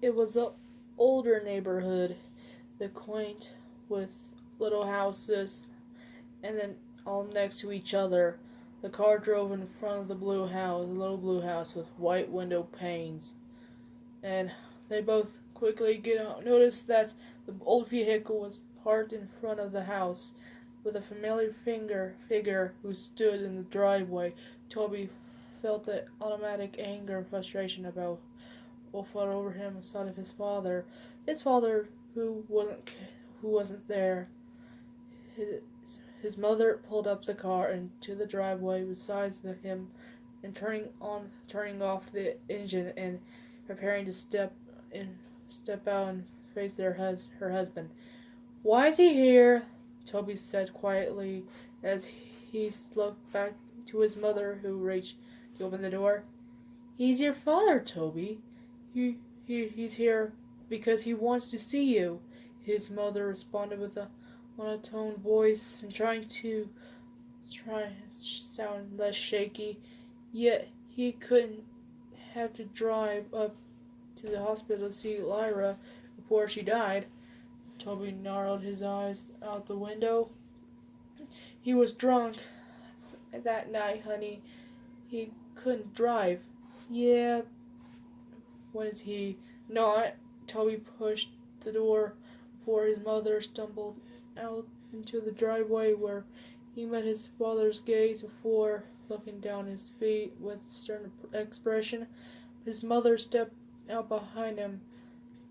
It was an older neighborhood, the quaint with little houses and then all next to each other. The car drove in front of the little blue house with white window panes. And they both quickly noticed that the old vehicle was parked in front of the house, with a familiar figure who stood in the driveway. Toby felt the automatic anger and frustration about what flood over him at sight of his father. His father, who wasn't there. His mother pulled up the car into the driveway beside him, and turning off the engine and preparing to step out and face her husband. "Why is he here?" Toby said quietly as he looked back to his mother, who reached to open the door. "He's your father, Toby. He's here because he wants to see you," his mother responded with a monotone voice and trying to sound less shaky. Yet he couldn't have to drive up to the hospital to see Lyra before she died. Toby narrowed his eyes out the window. "He was drunk that night, honey. He couldn't drive." "Yeah, when is he not?" Toby pushed the door before his mother stumbled out into the driveway, where he met his father's gaze before looking down his feet with stern expression. His mother stepped out behind him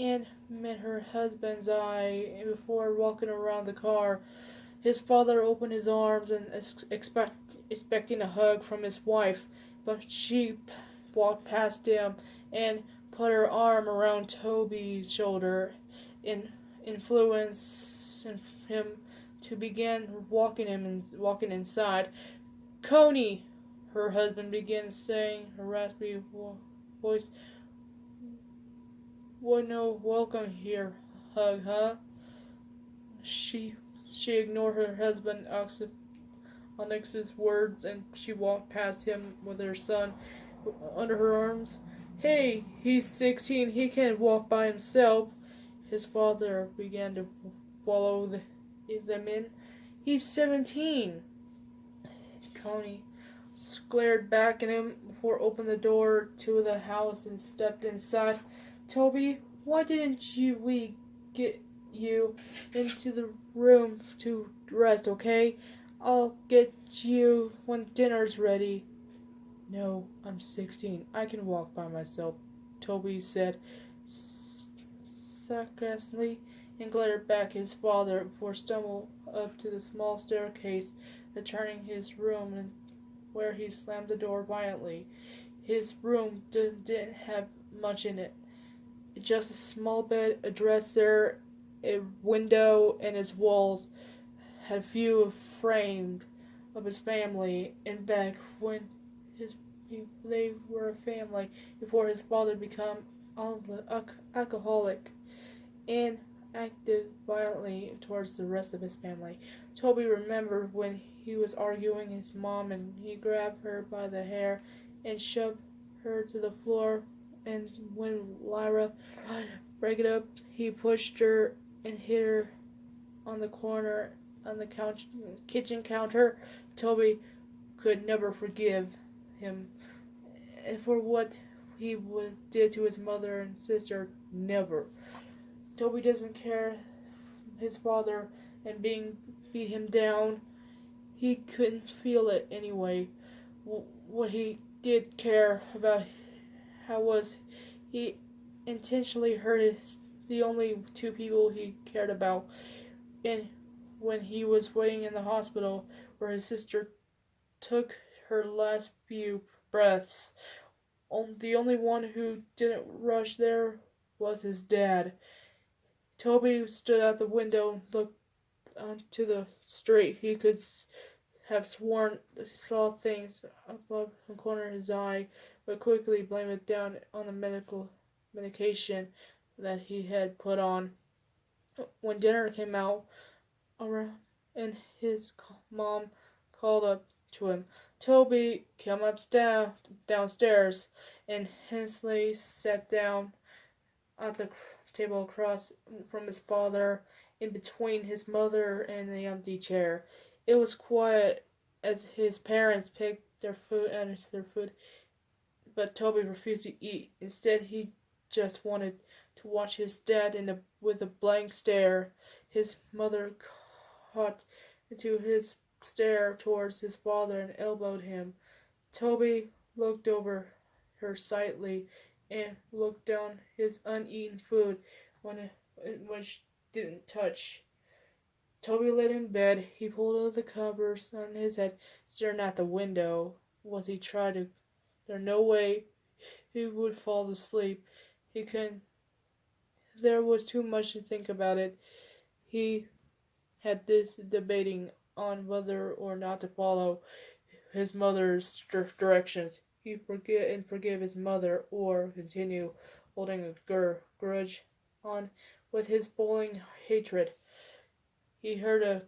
and met her husband's eye before walking around the car. His father opened his arms and expecting a hug from his wife, but she walked past him and put her arm around Toby's shoulder and influenced him to begin walking inside. "Coney," her husband began saying, a raspy voice. "What no welcome here, hug, huh?" She ignored her husband Onyx's words, and she walked past him with her son under her arms. "Hey, he's 16. He can't walk by himself." His father began to follow them in. "He's 17. Coney glared back at him before opening the door to the house and stepped inside. "Toby, why didn't we get you into the room to rest, okay? I'll get you when dinner's ready." "No, I'm 16. I can walk by myself," Toby said sarcastically, and glared back at his father before stumbling up to the small staircase adjoining his room, and where he slammed the door violently. His room didn't have much in it. Just a small bed, a dresser, a window, and his walls had a few framed of his family, and back when they were a family before his father became alcoholic and acted violently towards the rest of his family. Toby remembered when he was arguing with his mom and he grabbed her by the hair and shoved her to the floor, and when Lyra tried to break it up, he pushed her and hit her on the corner on the kitchen counter. Toby could never forgive him for what he did to his mother and sister. Never. Toby doesn't care his father and being beat him down. He couldn't feel it anyway. What he did care about how was he intentionally hurt the only two people he cared about, and when he was waiting in the hospital where his sister took her last few breaths. The only one who didn't rush there was his dad. Toby stood at the window and looked onto the street. He could have sworn he saw things above the corner of his eye, but quickly blamed it down on the medication that he had put on. When dinner came out around, and his mom called up to him, "Toby, downstairs," and Hensley sat down at the table across from his father, in between his mother and the empty chair. It was quiet as his parents picked their food, but Toby refused to eat. Instead, he just wanted to watch his dad with a blank stare. His mother caught into his stare towards his father and elbowed him. Toby looked over her slightly and looked down his uneaten food which didn't touch. Toby lay in bed. He pulled out the covers on his head, staring at the window. Was he trying to? There's no way he would fall asleep. He couldn't. There was too much to think about it. He had this debating on whether or not to follow his mother's directions. He forgive his mother, or continue holding a grudge on with his boiling hatred. He heard a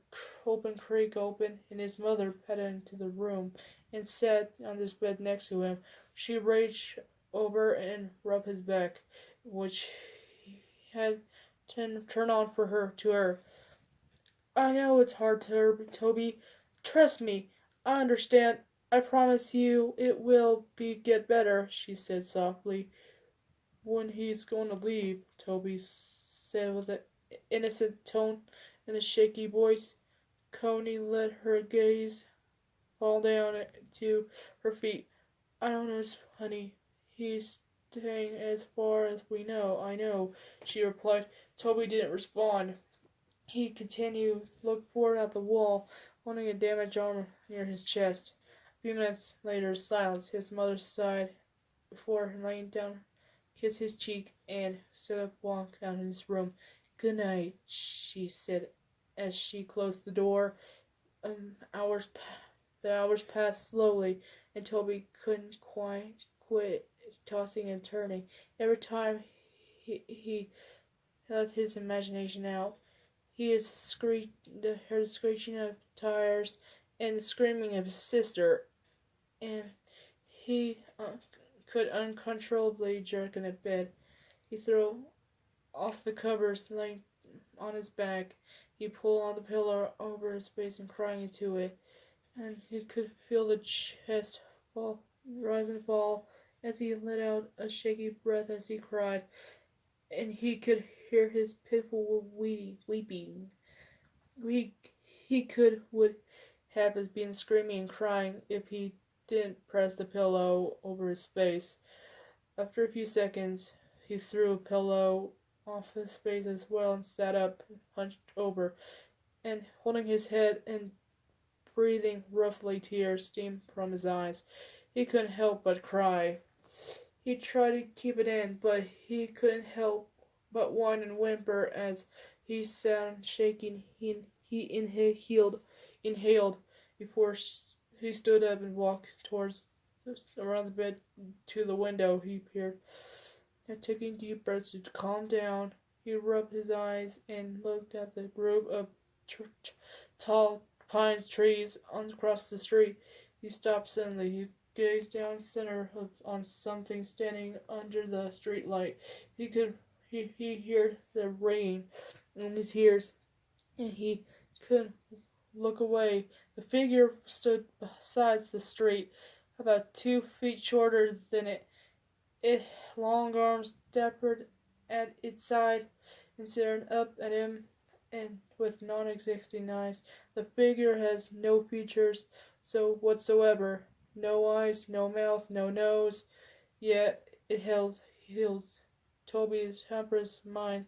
creak open, and his mother padded into the room and sat on this bed next to him. She reached over and rubbed his back, which he had turned on to her. I know it's hard, Toby. Trust me, I understand. I promise you it will get better, she said softly. When he's going to leave, Toby said with an innocent tone and a shaky voice. Coney let her gaze fall down to her feet. I don't know, honey. He's staying as far as we know. I know, she replied. Toby didn't respond. He continued to look forward at the wall, holding a damaged arm near his chest. A few minutes later, silence. His mother sighed before laying down, kissed his cheek, and stood up, walked out of his room. Good night, she said as she closed the door. The hours passed slowly, and Toby couldn't quite quit tossing and turning. Every time he let his imagination out, he heard the screeching of tires and the screaming of his sister, and he could uncontrollably jerk in bed. He threw off the covers laying on his back. He pulled on the pillow over his face and crying into it, and he could feel the chest rise and fall as he let out a shaky breath as he cried, and he could hear his pitiful weeping. Would have been screaming and crying if he didn't press the pillow over his face. After a few seconds, he threw a pillow off his face as well and sat up, hunched over, and holding his head and breathing roughly. Tears steamed from his eyes. He couldn't help but cry. He tried to keep it in, but he couldn't help but whine and whimper as he sat shaking. He inhaled before he stood up and walked around the bed to the window. He peered, taking deep breaths to calm down. He rubbed his eyes and looked at the group of tall pine trees across the street. He stopped suddenly. He gazed down on something standing under the street light. He heard the rain in his ears, and he couldn't look away. The figure stood beside the street, about 2 feet shorter than it. Its long arms dappered at its side and staring up at him, and with non-existing eyes. The figure has no features whatsoever. No eyes, no mouth, no nose. Yet it held Toby's helpless mind.